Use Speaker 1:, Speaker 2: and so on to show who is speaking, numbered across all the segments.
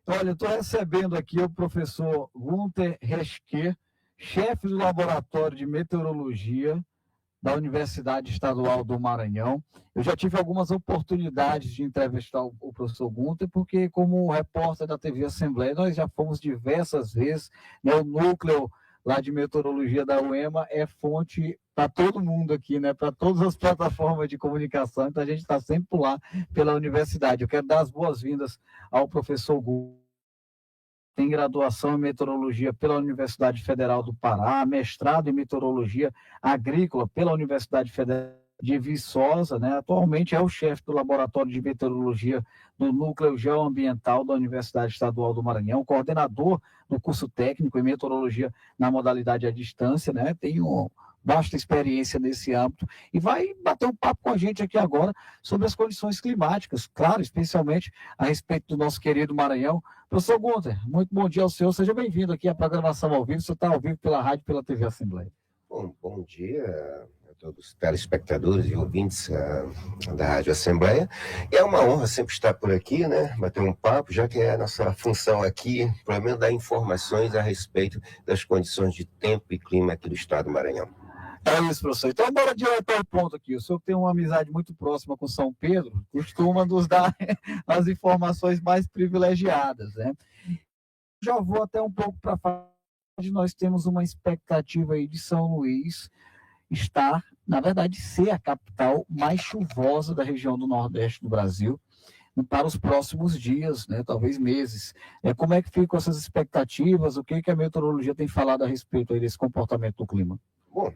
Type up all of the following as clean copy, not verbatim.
Speaker 1: Olha, eu estou recebendo aqui o professor Gunter Reschke, chefe do Laboratório de Meteorologia da Universidade Estadual do Maranhão. Eu já tive algumas oportunidades de entrevistar o professor Gunter, porque como repórter da TV Assembleia, nós já fomos diversas vezes, né, o núcleo lá de meteorologia da UEMA é fonte para todo mundo aqui, né, para todas as plataformas de comunicação, então a gente está sempre por lá pela universidade. Eu quero dar as boas-vindas ao professor Gunter. Tem graduação em meteorologia pela Universidade Federal do Pará, mestrado em meteorologia agrícola pela Universidade Federal de Viçosa, né? Atualmente é o chefe do Laboratório de Meteorologia do Núcleo Geoambiental da Universidade Estadual do Maranhão, coordenador do curso técnico em meteorologia na modalidade à distância, né? Tem vasta experiência nesse âmbito e vai bater um papo com a gente aqui agora sobre as condições climáticas, claro, especialmente a respeito do nosso querido Maranhão. Professor Gunter, muito bom dia ao senhor, seja bem-vindo aqui à programação ao vivo, você está ao vivo pela rádio e pela TV Assembleia.
Speaker 2: Bom dia a todos os telespectadores e ouvintes da Rádio Assembleia. E é uma honra sempre estar por aqui, né? Bater um papo, já que é a nossa função aqui, pelo menos dar informações a respeito das condições de tempo e clima aqui do estado do Maranhão.
Speaker 1: É isso, professor. Então, bora direto ao ponto aqui. O senhor tem uma amizade muito próxima com São Pedro, costuma nos dar as informações mais privilegiadas, né? Já vou até um pouco para falar. Nós temos uma expectativa aí de São Luís estar, na verdade, ser a capital mais chuvosa da região do Nordeste do Brasil para os próximos dias, né, talvez meses. Como é que ficam essas expectativas? O que a meteorologia tem falado a respeito aí desse comportamento do clima?
Speaker 2: Bom,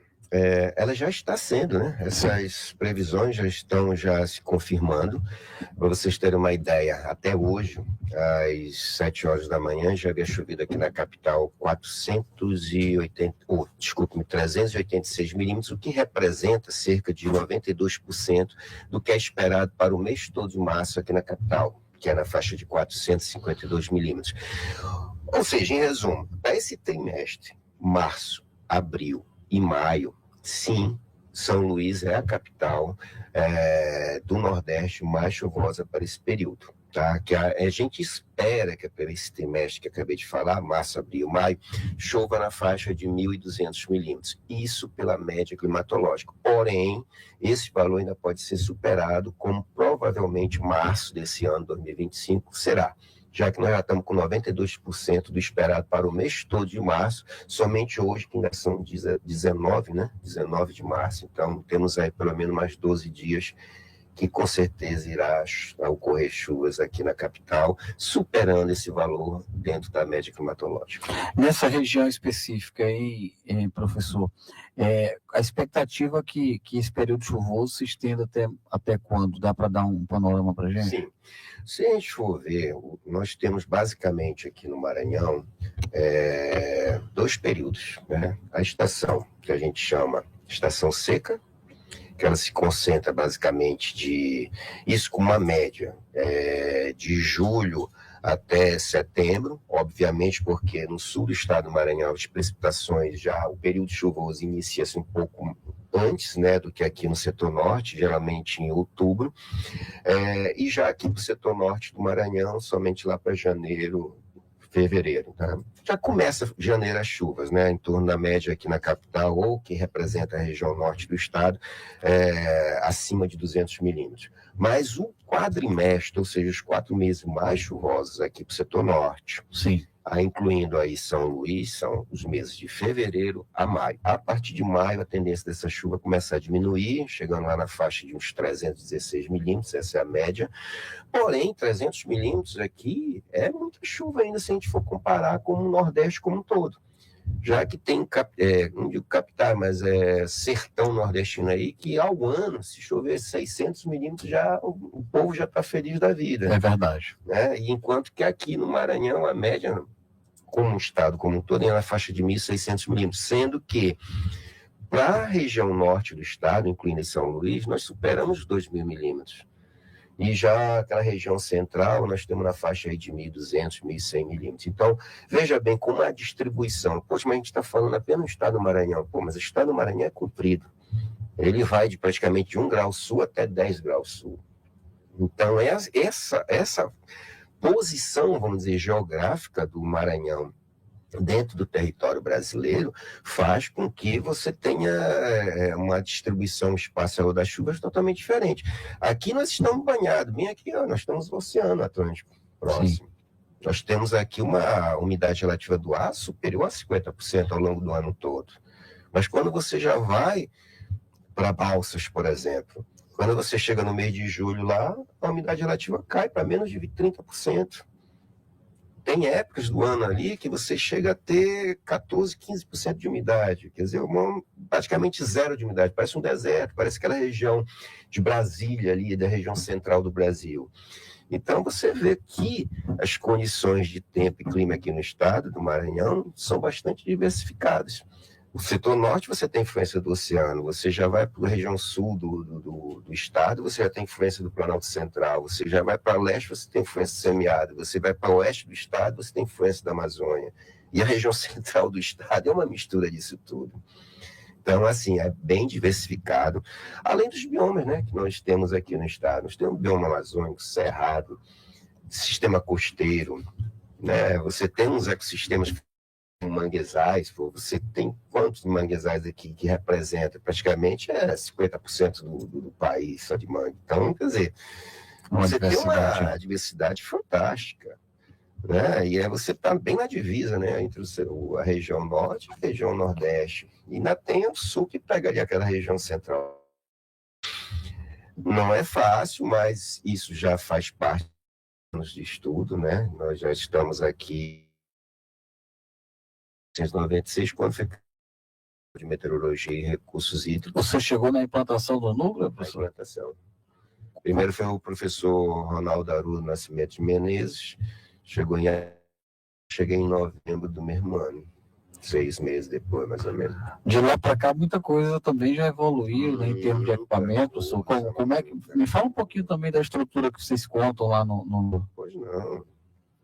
Speaker 2: ela já está sendo, né? Essas previsões já estão se confirmando. Para vocês terem uma ideia, até hoje, às 7 horas da manhã, já havia chovido aqui na capital 386 milímetros, o que representa cerca de 92% do que é esperado para o mês todo de março aqui na capital, que é na faixa de 452 milímetros. Ou seja, em resumo, para esse trimestre, março, abril e maio, sim, São Luís é a capital do Nordeste mais chuvosa para esse período. Tá? Que a gente espera que para esse trimestre que eu acabei de falar, março, abril, maio, chova na faixa de 1.200 milímetros. Isso pela média climatológica. Porém, esse valor ainda pode ser superado, como provavelmente março desse ano, 2025, será. Já que nós já estamos com 92% do esperado para o mês todo de março, somente hoje, que ainda são 19, né? 19 de março, então temos aí pelo menos mais 12 dias que com certeza irá ocorrer chuvas aqui na capital, superando esse valor dentro da média climatológica.
Speaker 1: Nessa região específica aí, professor, a expectativa que esse período chuvoso se estenda até quando? Dá para dar um panorama para a gente?
Speaker 2: Sim. Se a gente for ver, nós temos basicamente aqui no Maranhão 2 períodos, né? A estação que a gente chama estação seca, que ela se concentra basicamente isso com uma média de julho até setembro, obviamente porque no sul do estado do Maranhão as precipitações o período chuvoso inicia-se um pouco antes, né, do que aqui no setor norte, geralmente em outubro, e já aqui para o setor norte do Maranhão, somente lá para janeiro, fevereiro, tá? Já começa janeiro as chuvas, né? Em torno da média aqui na capital, ou que representa a região norte do estado, acima de 200 milímetros. Mas o quadrimestre, ou seja, os 4 meses mais chuvosos aqui para o setor norte,
Speaker 1: sim,
Speaker 2: incluindo aí São Luís, são os meses de fevereiro a maio. A partir de maio, a tendência dessa chuva começa a diminuir, chegando lá na faixa de uns 316 milímetros, essa é a média. Porém, 300 milímetros aqui é muita chuva ainda se a gente for comparar com o Nordeste como um todo. Já que tem, não digo capital, mas sertão nordestino aí, que ao ano, se chover 600 milímetros, o povo já está feliz da vida.
Speaker 1: É verdade.
Speaker 2: Né? E enquanto que aqui no Maranhão, a média, como o estado como um todo, é na faixa de 1.600 milímetros, sendo que para a região norte do estado, incluindo São Luís, nós superamos 2.000 milímetros. E já aquela região central, nós temos na faixa aí de 1.200, 1.100 milímetros. Então, veja bem como a distribuição. Poxa, mas a gente está falando apenas do estado do Maranhão. Mas o estado do Maranhão é comprido. Ele vai de praticamente 1 grau sul até 10 graus sul. Então, essa posição, vamos dizer, geográfica do Maranhão dentro do território brasileiro faz com que você tenha uma distribuição espacial das chuvas totalmente diferente. Aqui nós estamos banhados, bem aqui, ó, nós estamos no Oceano Atlântico próximo. Sim. Nós temos aqui uma umidade relativa do ar superior a 50% ao longo do ano todo. Mas quando você já vai para Balsas, por exemplo, quando você chega no mês de julho lá, a umidade relativa cai para menos de 30%. Tem épocas do ano ali que você chega a ter 14, 15% de umidade, quer dizer, praticamente zero de umidade, parece um deserto, parece aquela região de Brasília ali, da região central do Brasil. Então você vê que as condições de tempo e clima aqui no estado do Maranhão são bastante diversificadas. O setor norte você tem influência do oceano, você já vai para a região sul do estado, você já tem influência do Planalto Central, você já vai para leste, você tem influência do semiárido, você vai para oeste do estado, você tem influência da Amazônia. E a região central do estado é uma mistura disso tudo. Então, assim, é bem diversificado. Além dos biomas, né, que nós temos aqui no estado. Nós temos o bioma amazônico, cerrado, sistema costeiro, né? Você tem uns ecossistemas manguezais, você tem quantos manguezais aqui que representa? Praticamente 50% do país só de mangue. Então, quer dizer, você tem uma diversidade fantástica, né? E você está bem na divisa, né, entre a região norte e a região nordeste. E ainda tem o sul que pega ali aquela região central. Não é fácil, mas isso já faz parte dos de estudo, né? Nós já estamos aqui em 1996, quando foi de meteorologia e recursos hídricos.
Speaker 1: Você chegou na implantação do núcleo, professor?
Speaker 2: Na implantação. Primeiro foi o professor Ronaldo Arudo Nascimento de Menezes, cheguei em novembro do mesmo ano, 6 meses depois, mais ou menos.
Speaker 1: De lá para cá, muita coisa também já evoluiu, né, em termos de equipamento. Como é que... Me fala um pouquinho também da estrutura que vocês contam lá no...
Speaker 2: Pois não.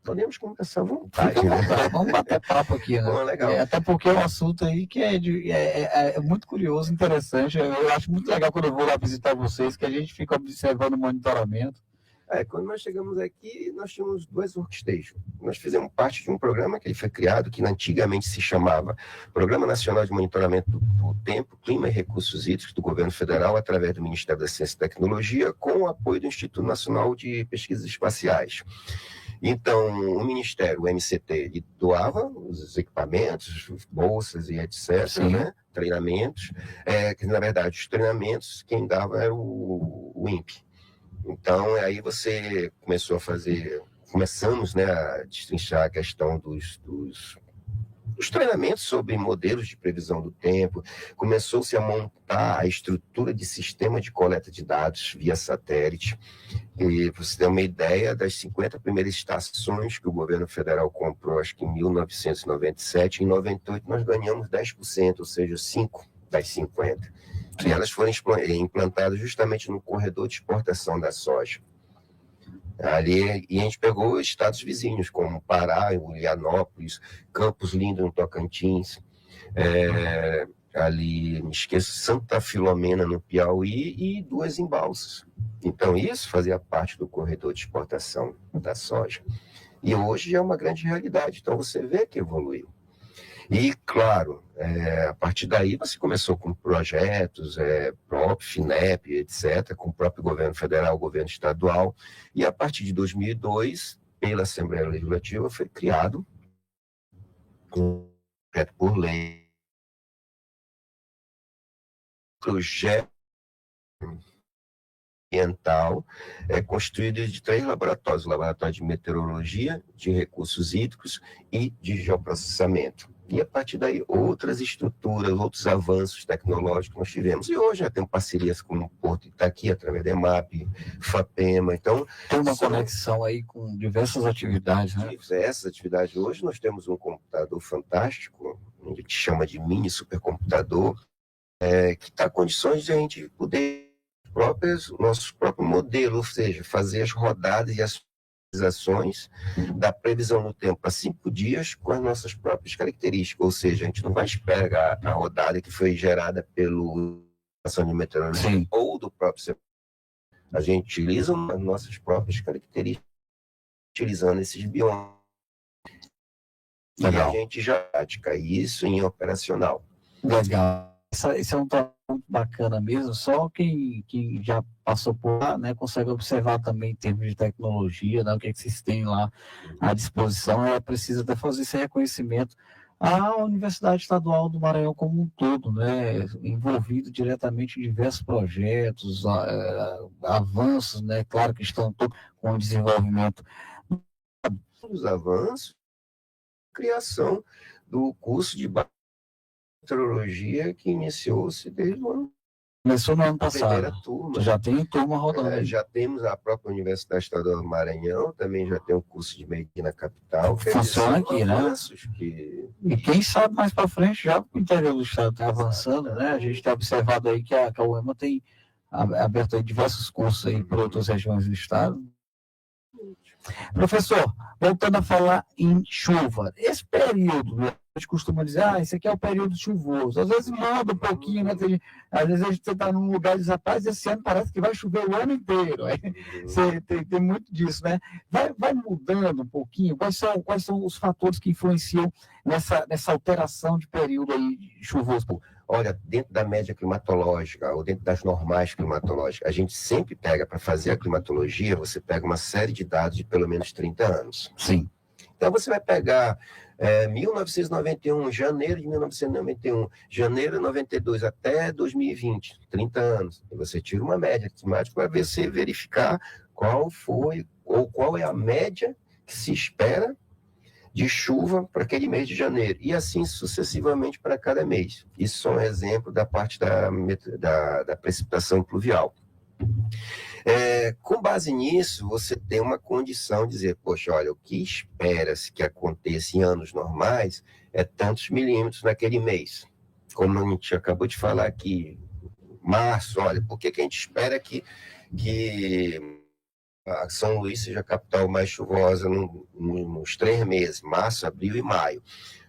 Speaker 2: Podemos conversar à vontade, né?
Speaker 1: Vamos bater papo aqui, né?
Speaker 2: Bom, legal.
Speaker 1: Até porque é um assunto aí que é muito curioso, interessante. Eu acho muito legal quando eu vou lá visitar vocês, que a gente fica observando o monitoramento.
Speaker 2: Quando nós chegamos aqui, nós tínhamos 2 workstations. Nós fizemos parte de um programa que ele foi criado, que antigamente se chamava Programa Nacional de Monitoramento do Tempo, Clima e Recursos Hídricos do Governo Federal, através do Ministério da Ciência e Tecnologia, com o apoio do Instituto Nacional de Pesquisas Espaciais. Então, o Ministério, o MCT, ele doava os equipamentos, bolsas e etc., né? Treinamentos, que na verdade os treinamentos quem dava era o INPE. Então, aí você começamos, né, a destrinchar a questão dos treinamentos sobre modelos de previsão do tempo, começou-se a montar a estrutura de sistema de coleta de dados via satélite. E você tem uma ideia das 50 primeiras estações que o governo federal comprou, acho que em 1997, em 98 nós ganhamos 10%, ou seja, 5 das 50. E elas foram implantadas justamente no corredor de exportação da soja. Ali, e a gente pegou estados vizinhos, como Pará, Ulianópolis, Campos Lindo, no Tocantins, ali, me esqueço, Santa Filomena, no Piauí, e 2 em Balsas. Então, isso fazia parte do corredor de exportação da soja. E hoje já é uma grande realidade, então você vê que evoluiu. E, claro, a partir daí você começou com projetos, próprio, FINEP, etc., com o próprio governo federal, governo estadual, e a partir de 2002, pela Assembleia Legislativa, foi criado um projeto por lei, projeto ambiental, construído de 3 laboratórios: o laboratório de meteorologia, de recursos hídricos e de geoprocessamento. E a partir daí, outras estruturas, outros avanços tecnológicos nós tivemos. E hoje já temos parcerias com o Porto Itaqui, através da EMAP, FAPEMA. Então,
Speaker 1: tem uma conexão aí com diversas atividades, né?
Speaker 2: Diversas atividades. Hoje nós temos um computador fantástico, a gente chama de mini supercomputador, que está em condições de a gente poder nossos próprios modelos, ou seja, fazer as rodadas e as ações da previsão do tempo para 5 dias com as nossas próprias características, ou seja, a gente não vai esperar a rodada que foi gerada pela ação de meteorologia ou do próprio. A gente utiliza as nossas próprias características utilizando esses biomas. E a gente já pratica isso em operacional.
Speaker 1: Legal. Esse é um trabalho muito bacana mesmo, só quem já passou por lá, né, consegue observar também em termos de tecnologia, né, o que vocês têm lá à disposição. Ela precisa até fazer esse reconhecimento à Universidade Estadual do Maranhão como um todo, né, envolvido diretamente em diversos projetos, avanços, né, claro que estão com o desenvolvimento.
Speaker 2: Os avanços, criação do curso de meteorologia que iniciou-se desde o ano.
Speaker 1: Começou no ano passado.
Speaker 2: Turma.
Speaker 1: Já tem turma rodando.
Speaker 2: Já temos a própria Universidade Estadual do Maranhão, também já tem um curso de meio aqui na capital.
Speaker 1: Funciona aqui, né? E quem sabe mais para frente, já o interior do estado está avançando, né? A gente tem observado aí que a UEMA tem aberto aí diversos cursos aí para outras regiões do estado. Professor, voltando a falar em chuva, esse período, né, a gente costuma dizer, esse aqui é o período chuvoso. Às vezes muda um pouquinho, né? Às vezes a gente está num lugar e diz, rapaz, esse ano parece que vai chover o ano inteiro. Aí, tem muito disso, né? Vai mudando um pouquinho. Quais são os fatores que influenciam nessa alteração de período aí chuvoso?
Speaker 2: Olha, dentro da média climatológica, ou dentro das normais climatológicas, a gente sempre pega, para fazer a climatologia, você pega uma série de dados de pelo menos 30 anos.
Speaker 1: Sim.
Speaker 2: Então você vai pegar 1991, janeiro de 1991, janeiro de 92 até 2020, 30 anos. E você tira uma média climática para você verificar qual foi, ou qual é a média que se espera de chuva para aquele mês de janeiro, e assim sucessivamente para cada mês. Isso é um exemplo da parte da precipitação pluvial. Com base nisso, você tem uma condição de dizer, poxa, olha, o que espera-se que aconteça em anos normais é tantos milímetros naquele mês. Como a gente acabou de falar aqui, março, olha, por que a gente espera que a São Luís seja a capital mais chuvosa nos 3 meses, março, abril e maio,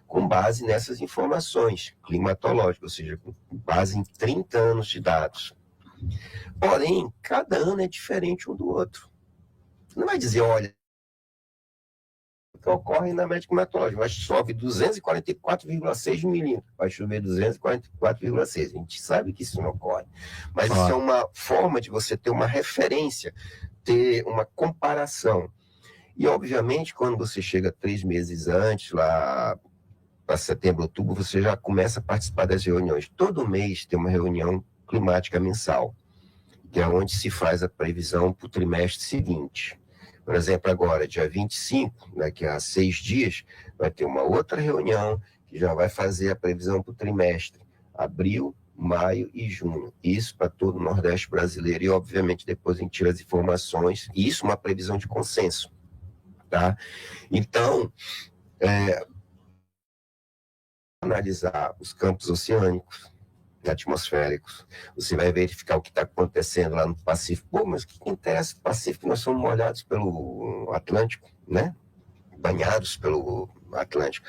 Speaker 2: com base nessas informações climatológicas, ou seja, com base em 30 anos de dados. Porém, cada ano é diferente um do outro. Você não vai dizer, olha, o que ocorre na média climatológica, mas chove 244,6 milímetros, vai chover 244,6. A gente sabe que isso não ocorre. Mas isso é uma forma de você ter uma referência, ter uma comparação. E, obviamente, quando você chega 3 meses antes, lá para setembro, outubro, você já começa a participar das reuniões. Todo mês tem uma reunião climática mensal, que é onde se faz a previsão para o trimestre seguinte. Por exemplo, agora, dia 25, daqui a 6 dias, vai ter uma outra reunião que já vai fazer a previsão para o trimestre, abril, maio e junho. Isso para todo o Nordeste brasileiro e, obviamente, depois a gente tira as informações. E isso é uma previsão de consenso, tá? Então, analisar os campos oceânicos, atmosféricos, você vai verificar o que está acontecendo lá no Pacífico. Pô, mas o que interessa no Pacífico? Nós somos molhados pelo Atlântico, né? Banhados pelo Atlântico.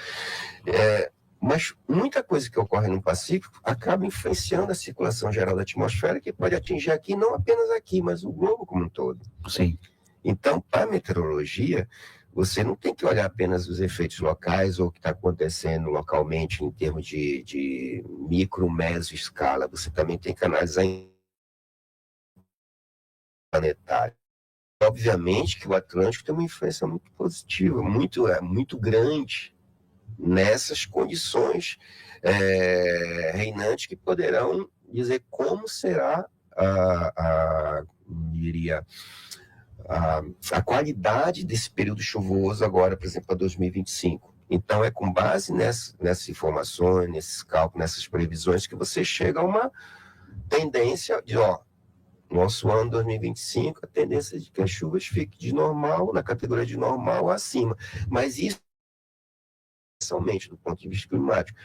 Speaker 2: Mas muita coisa que ocorre no Pacífico acaba influenciando a circulação geral da atmosfera, que pode atingir aqui, não apenas aqui, mas o globo como um todo.
Speaker 1: Sim.
Speaker 2: Então, para a meteorologia, você não tem que olhar apenas os efeitos locais ou o que está acontecendo localmente em termos de micro, meso, escala. Você também tem que analisar em planetário. Obviamente que o Atlântico tem uma influência muito positiva, muito grande nessas condições reinantes que poderão dizer como será a qualidade desse período chuvoso agora, por exemplo, para 2025. Então, é com base nessas informações, nesses cálculos, nessas previsões, que você chega a uma tendência de, nosso ano 2025, a tendência é de que as chuvas fiquem de normal, na categoria de normal acima. Mas isso, especialmente do ponto de vista climático,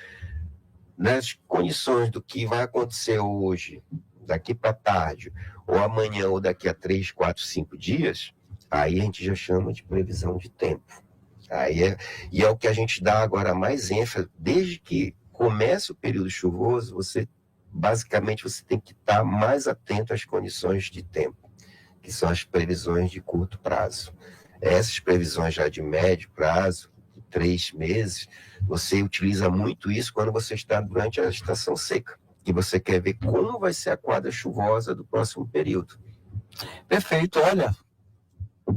Speaker 2: nas condições do que vai acontecer hoje, daqui para tarde, ou amanhã, ou daqui a 3, 4, 5 dias, aí a gente já chama de previsão de tempo. E é o que a gente dá agora mais ênfase, desde que começa o período chuvoso, basicamente você tem que estar mais atento às condições de tempo, que são as previsões de curto prazo. Essas previsões já de médio prazo, 3 meses, você utiliza muito isso quando você está durante a estação seca, que você quer ver como vai ser a quadra chuvosa do próximo período.
Speaker 1: Perfeito, olha,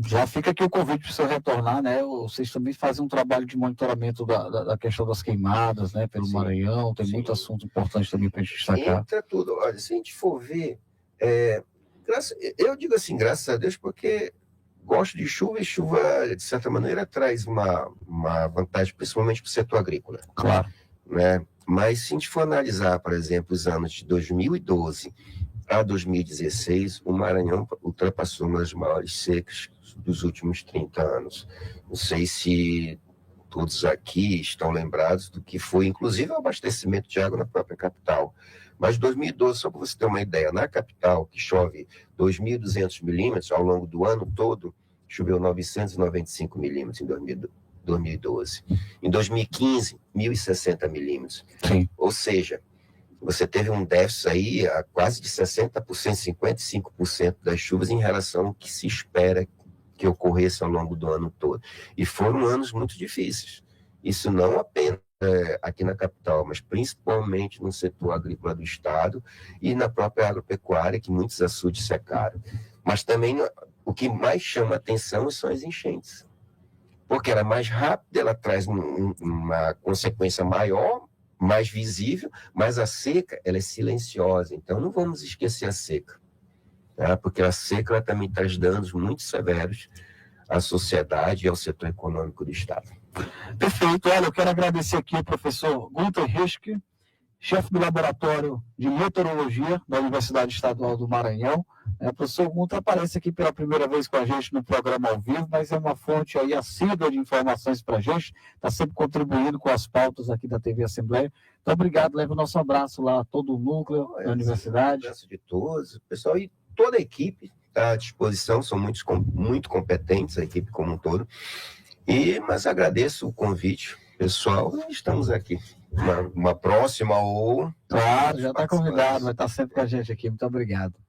Speaker 1: já fica aqui o convite para você retornar, né? Vocês também fazem um trabalho de monitoramento da questão das queimadas, né? Pelo Maranhão, tem muito assunto importante também para a gente destacar.
Speaker 2: Entra tudo, olha, se a gente for ver, eu digo assim, graças a Deus, porque gosto de chuva, e chuva, de certa maneira, traz uma vantagem, principalmente para o setor agrícola.
Speaker 1: Claro.
Speaker 2: Né? Mas se a gente for analisar, por exemplo, os anos de 2012 a 2016, o Maranhão ultrapassou uma das maiores secas dos últimos 30 anos. Não sei se todos aqui estão lembrados do que foi, inclusive, o abastecimento de água na própria capital. Mas 2012, só para você ter uma ideia, na capital, que chove 2.200 milímetros ao longo do ano todo, choveu 995 milímetros em 2012. Em 2015, 1.060 milímetros.
Speaker 1: Sim.
Speaker 2: Ou seja, você teve um déficit aí a quase de 60%, 55% das chuvas em relação ao que se espera que ocorresse ao longo do ano todo. E foram anos muito difíceis. Isso não apenas aqui na capital, mas principalmente no setor agrícola do estado e na própria agropecuária, que muitos açudes secaram. Mas também o que mais chama a atenção são as enchentes. Porque ela é mais rápida, ela traz uma consequência maior, mais visível, mas a seca ela é silenciosa. Então não vamos esquecer a seca. Tá? Porque a seca ela também traz danos muito severos à sociedade e ao setor econômico do estado.
Speaker 1: Perfeito. Olha, eu quero agradecer aqui ao professor Gunter Reschke, chefe do Laboratório de Meteorologia da Universidade Estadual do Maranhão. O professor Gunter aparece aqui pela primeira vez com a gente no programa ao vivo, mas é uma fonte aí assídua de informações para a gente, está sempre contribuindo com as pautas aqui da TV Assembleia. Então, obrigado, leva o nosso abraço lá a todo o núcleo da universidade.
Speaker 2: Um abraço de todos, pessoal, e toda a equipe está à disposição, são muito competentes, a equipe como um todo. Mas agradeço o convite, pessoal, e estamos aqui. Uma próxima ou...
Speaker 1: Claro, já está convidado, vai estar sempre com a gente aqui. Muito obrigado.